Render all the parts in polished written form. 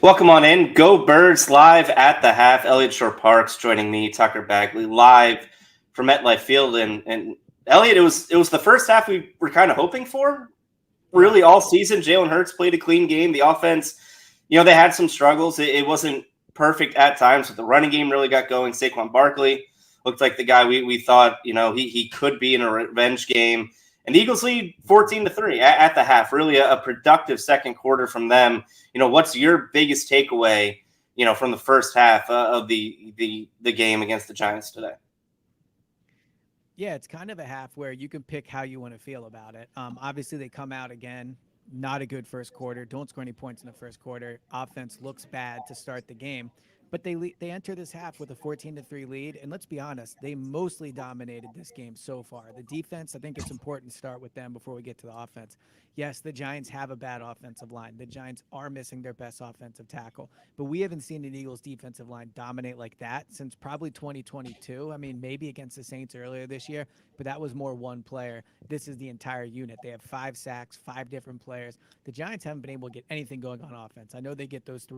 Welcome on in. Go Birds live at the half. Eliot Shorr-Parks joining me, Tucker Bagley, live from Metlife Field. And Elliot, it was the first half we were kind of hoping for. Yeah. Really, all season, Jalen Hurts played a clean game. The offense, they had some struggles. It wasn't perfect at times, but the running game really got going. Saquon Barkley looked like the guy we thought, he could be in a revenge game. And the Eagles lead 14-3 at the half. Really a productive second quarter from them. What's your biggest takeaway, from the first half of the game against the Giants today? Yeah, it's kind of a half where you can pick how you want to feel about it. Obviously, they come out again, not a good first quarter, don't score any points in the first quarter. Offense looks bad to start the game, but they enter this half with a 14-3 lead. And let's be honest, they mostly dominated this game so far. The defense, I think it's important to start with them before we get to the offense. Yes, the Giants have a bad offensive line. The Giants are missing their best offensive tackle, but we haven't seen an Eagles defensive line dominate like that since probably 2022. I mean, maybe against the Saints earlier this year, but that was more one player. This is the entire unit. They have 5 sacks, 5 different players. The Giants haven't been able to get anything going on offense. I know they get those 3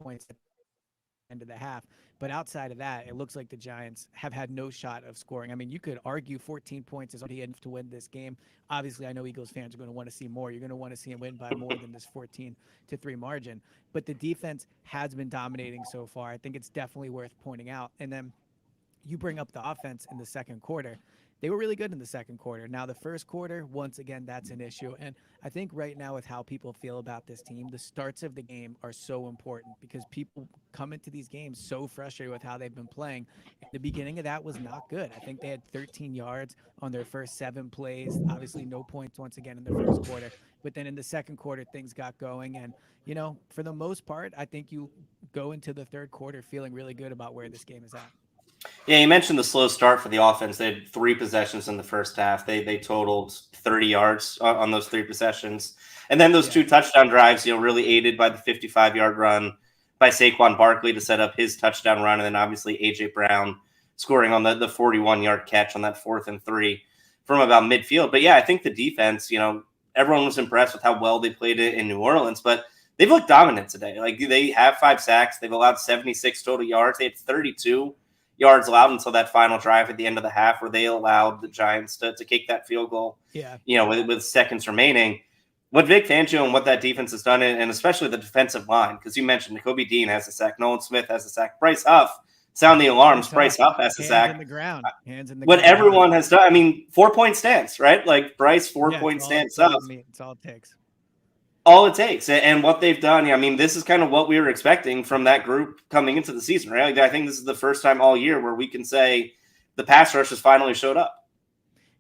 points at the end of the half, but outside of that, it looks like the Giants have had no shot of scoring. I mean, you could argue 14 points is already enough to win this game. Obviously, I know Eagles fans are going to want to see more. You're going to want to see them win by more than this 14-3 margin. But the defense has been dominating so far. I think it's definitely worth pointing out. And then you bring up the offense in the second quarter. They were really good in the second quarter. Now, the first quarter, once again, that's an issue. And I think right now, with how people feel about this team, the starts of the game are so important because people come into these games so frustrated with how they've been playing. And the beginning of that was not good. I think they had 13 yards on their first 7 plays. Obviously, no points once again in the first quarter. But then in the second quarter, things got going. And, for the most part, I think you go into the third quarter feeling really good about where this game is at. Yeah, you mentioned the slow start for the offense. They had 3 possessions in the first half. They totaled 30 yards on those 3 possessions. And then those Yeah. 2 touchdown drives, really aided by the 55-yard run by Saquon Barkley to set up his touchdown run. And then obviously A.J. Brown scoring on the 41-yard catch on that 4th and 3 from about midfield. But yeah, I think the defense, everyone was impressed with how well they played it in New Orleans. But they've looked dominant today. Like, they have 5 sacks. They've allowed 76 total yards. They had 32 yards allowed until that final drive at the end of the half where they allowed the Giants to kick that field goal, Yeah. with seconds remaining. What Vic Fangio and what that defense has done, and especially the defensive line, because you mentioned Nakobe Dean has a sack, Nolan Smith has a sack, Bryce Huff, sound the alarms, Bryce Huff has a Hands sack. in the ground. Hands in the What ground. everyone has done, I mean, 4-point stance, right? Like Bryce, Yeah, 4-point stance it's all up. it's all it takes. All it takes. And what they've done, I mean, this is kind of what we were expecting from that group coming into the season, right? Like, I think this is the first time all year where we can say the pass rush has finally showed up.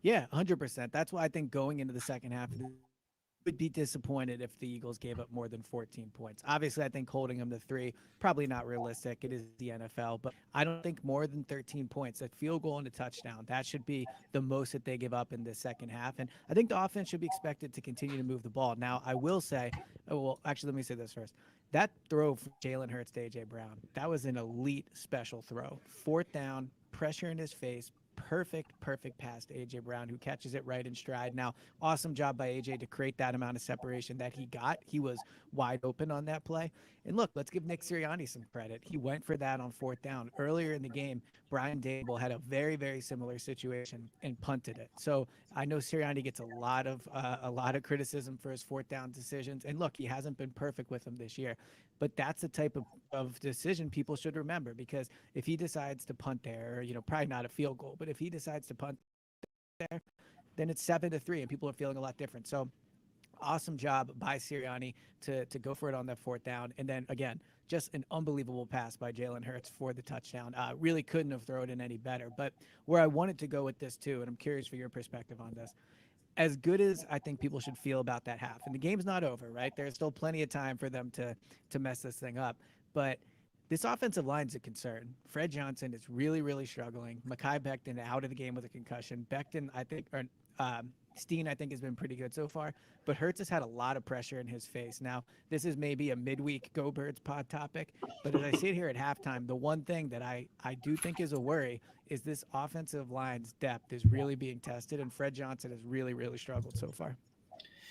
Yeah, 100%. That's why I think going into the second half, would be disappointed if the Eagles gave up more than 14 points. Obviously, I think holding them to 3, probably not realistic. It is the NFL, but I don't think more than 13 points, a field goal and a touchdown, that should be the most that they give up in the second half. And I think the offense should be expected to continue to move the ball. Now, I will say, well, actually, let me say this first. That throw from Jalen Hurts to A.J. Brown, that was an elite special throw. 4th down, pressure in his face, perfect pass to A.J. Brown, who catches it right in stride. Now, awesome job by A.J. to create that amount of separation that he got. He was wide open on that play. And look, let's give Nick Sirianni some credit. He went for that on 4th down. Earlier in the game, Brian Dable had a very similar situation and punted it. So I know Sirianni gets a lot of criticism for his 4th down decisions. And look, he hasn't been perfect with them this year. But that's the type of decision people should remember, because if he decides to punt there, probably not a field goal, but if he decides to punt there, then it's 7-3 and people are feeling a lot different. So awesome job by Sirianni to go for it on that 4th down. And then again, just an unbelievable pass by Jalen Hurts for the touchdown. Really couldn't have thrown it any better. But where I wanted to go with this too, and I'm curious for your perspective on this, as good as I think people should feel about that half, and the game's not over, right? There's still plenty of time for them to mess this thing up. But this offensive line's a concern. Fred Johnson is really struggling. Mekhi Becton out of the game with a concussion. Becton, I think, or Steen, I think, has been pretty good so far. But Hurts has had a lot of pressure in his face. Now, this is maybe a midweek Go Birds pod topic, but as I sit here at halftime, the one thing that I do think is a worry is this offensive line's depth is really being tested, and Fred Johnson has really struggled so far.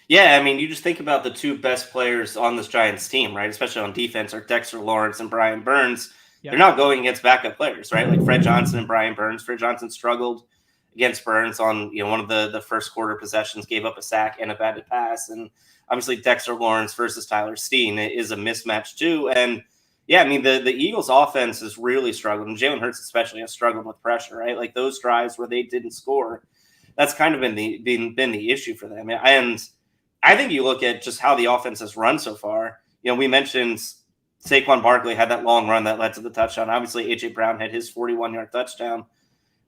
Yeah, I mean, you just think about the two best players on this Giants team, right? Especially on defense, are Dexter Lawrence and Brian Burns. They're Yep. not going against backup players, right? Like Fred Johnson and Brian Burns. Fred Johnson struggled against Burns on one of the first quarter possessions, gave up a sack and a batted pass, and obviously Dexter Lawrence versus Tyler Steen is a mismatch too. And yeah, I mean the Eagles' offense has really struggled, and Jalen Hurts especially has struggled with pressure, right? Like those drives where they didn't score, that's kind of been the issue for them. And I think you look at just how the offense has run so far. We mentioned Saquon Barkley had that long run that led to the touchdown. Obviously, AJ Brown had his 41-yard touchdown.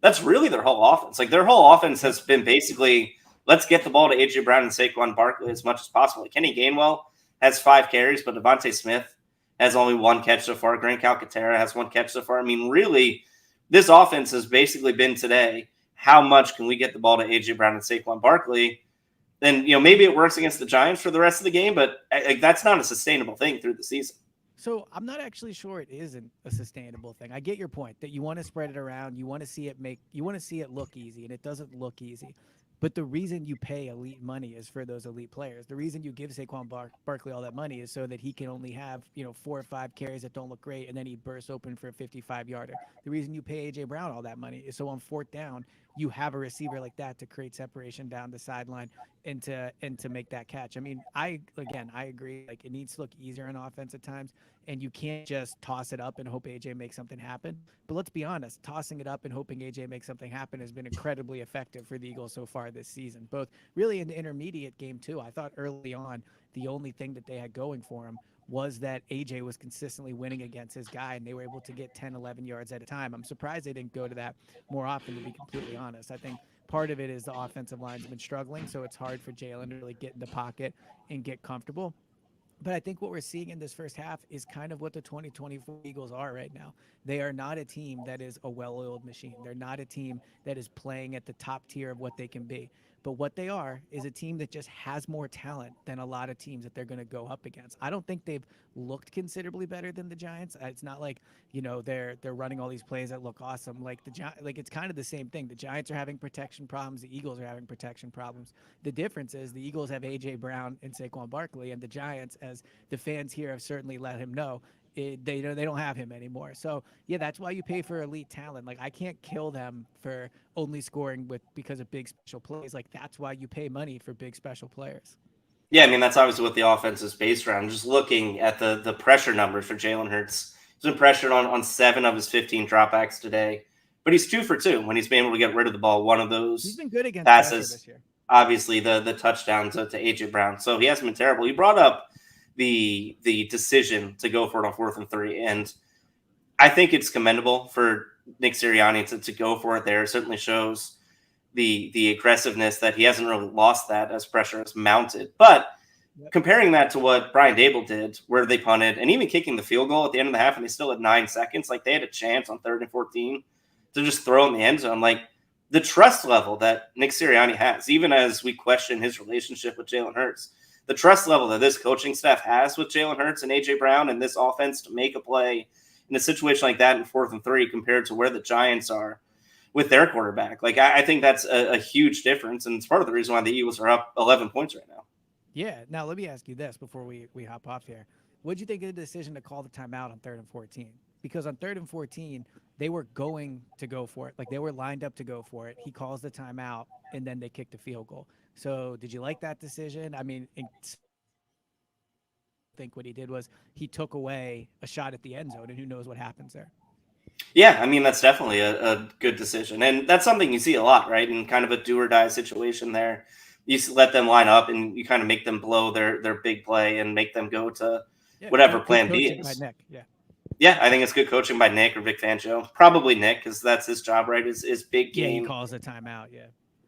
That's really their whole offense. Like their whole offense has been basically, let's get the ball to AJ Brown and Saquon Barkley as much as possible. Like Kenny Gainwell has 5 carries, but Devontae Smith has only 1 catch so far. Grant Calcaterra has 1 catch so far. I mean, really, this offense has basically been today, how much can we get the ball to AJ Brown and Saquon Barkley? Then maybe it works against the Giants for the rest of the game, but that's not a sustainable thing through the season. So I'm not actually sure it isn't a sustainable thing. I get your point that you want to spread it around, you want to see it look easy, and it doesn't look easy. But the reason you pay elite money is for those elite players. The reason you give Saquon Barkley all that money is so that he can only have 4 or 5 carries that don't look great, and then he bursts open for a 55-yarder. The reason you pay AJ Brown all that money is so on 4th down you have a receiver like that to create separation down the sideline and to make that catch. I mean, I agree. Like it needs to look easier on offense at times, and you can't just toss it up and hope AJ makes something happen. But let's be honest, tossing it up and hoping AJ makes something happen has been incredibly effective for the Eagles so far this season, both really in the intermediate game too. I thought early on the only thing that they had going for him was that AJ was consistently winning against his guy, and they were able to get 10, 11 yards at a time. I'm surprised they didn't go to that more often, to be completely honest. I think part of it is the offensive line's been struggling, so it's hard for Jalen to really get in the pocket and get comfortable. But I think what we're seeing in this first half is kind of what the 2024 Eagles are right now. They are not a team that is a well-oiled machine. They're not a team that is playing at the top tier of what they can be. But what they are is a team that just has more talent than a lot of teams that they're going to go up against. I don't think they've looked considerably better than the Giants. It's not like they're running all these plays that look awesome. Like it's kind of the same thing. The Giants are having protection problems. The Eagles are having protection problems. The difference is the Eagles have AJ Brown and Saquon Barkley, and the Giants, as the fans here have certainly let him know, they don't have him anymore. So yeah, that's why you pay for elite talent. Like I can't kill them for only scoring because of big special plays. Like that's why you pay money for big special players. Yeah, I mean that's obviously what the offense is based around. Just looking at the pressure numbers for Jalen Hurts, he's been pressured on 7 of his 15 dropbacks today, but he's 2 for 2 when he's been able to get rid of the ball. One of those he's been good against passes this year. Obviously the touchdown to AJ Brown. So he hasn't been terrible. You brought up the decision to go for it on 4th and 3, and I think it's commendable for Nick Sirianni to go for it there. It certainly shows the aggressiveness that he hasn't really lost that as pressure has mounted. But comparing that to what Brian Dable did, where they punted and even kicking the field goal at the end of the half, and they still had 9 seconds, like they had a chance on 3rd and 14 to just throw in the end zone. Like the trust level that Nick Sirianni has, even as we question his relationship with Jalen Hurts, the trust level that this coaching staff has with Jalen Hurts and AJ Brown and this offense to make a play in a situation like that in 4th and 3 compared to where the Giants are with their quarterback. Like I think that's a huge difference, and it's part of the reason why the Eagles are up 11 points right now. Yeah. Now let me ask you this before we hop off here. What did you think of the decision to call the timeout on 3rd and 14? Because on 3rd and 14, they were going to go for it. Like they were lined up to go for it. He calls the timeout, and then they kicked a field goal. So did you like that decision? I mean, I think what he did was he took away a shot at the end zone, and who knows what happens there. Yeah, I mean, that's definitely a good decision. And that's something you see a lot, right? In kind of a do or die situation there. You let them line up and you kind of make them blow their big play and make them go to whatever plan B is. By Nick, yeah. Yeah, I think it's good coaching by Nick or Vic Fangio. Probably Nick, because that's his job, right? Is big game. Yeah, he calls a timeout, yeah.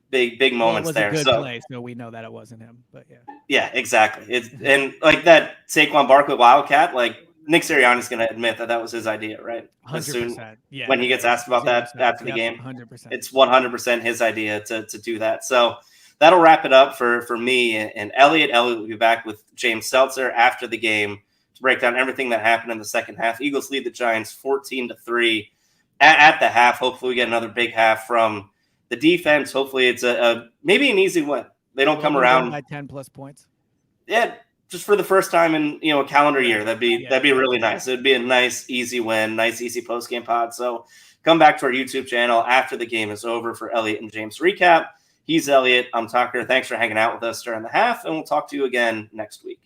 Big moments it was there. A good play, so we know that it wasn't him, but yeah. Yeah, exactly. And like that Saquon Barkley Wildcat, like Nick Sirianni's going to admit that was his idea, right? 100%. Yeah. When he gets asked about that after the game, 100%. It's 100% his idea to do that. So that'll wrap it up for me and Elliot. Elliot will be back with James Seltzer after the game to break down everything that happened in the second half. Eagles lead the Giants 14-3 at the half. Hopefully we get another big half from the defense. Hopefully it's maybe an easy win. They don't come around by 10+ points. Yeah, just for the first time in a calendar year. That'd be really nice. It'd be a nice, easy win, nice, easy post game pod. So come back to our YouTube channel after the game is over for Eliot and James recap. He's Eliot. I'm Tucker. Thanks for hanging out with us during the half, and we'll talk to you again next week.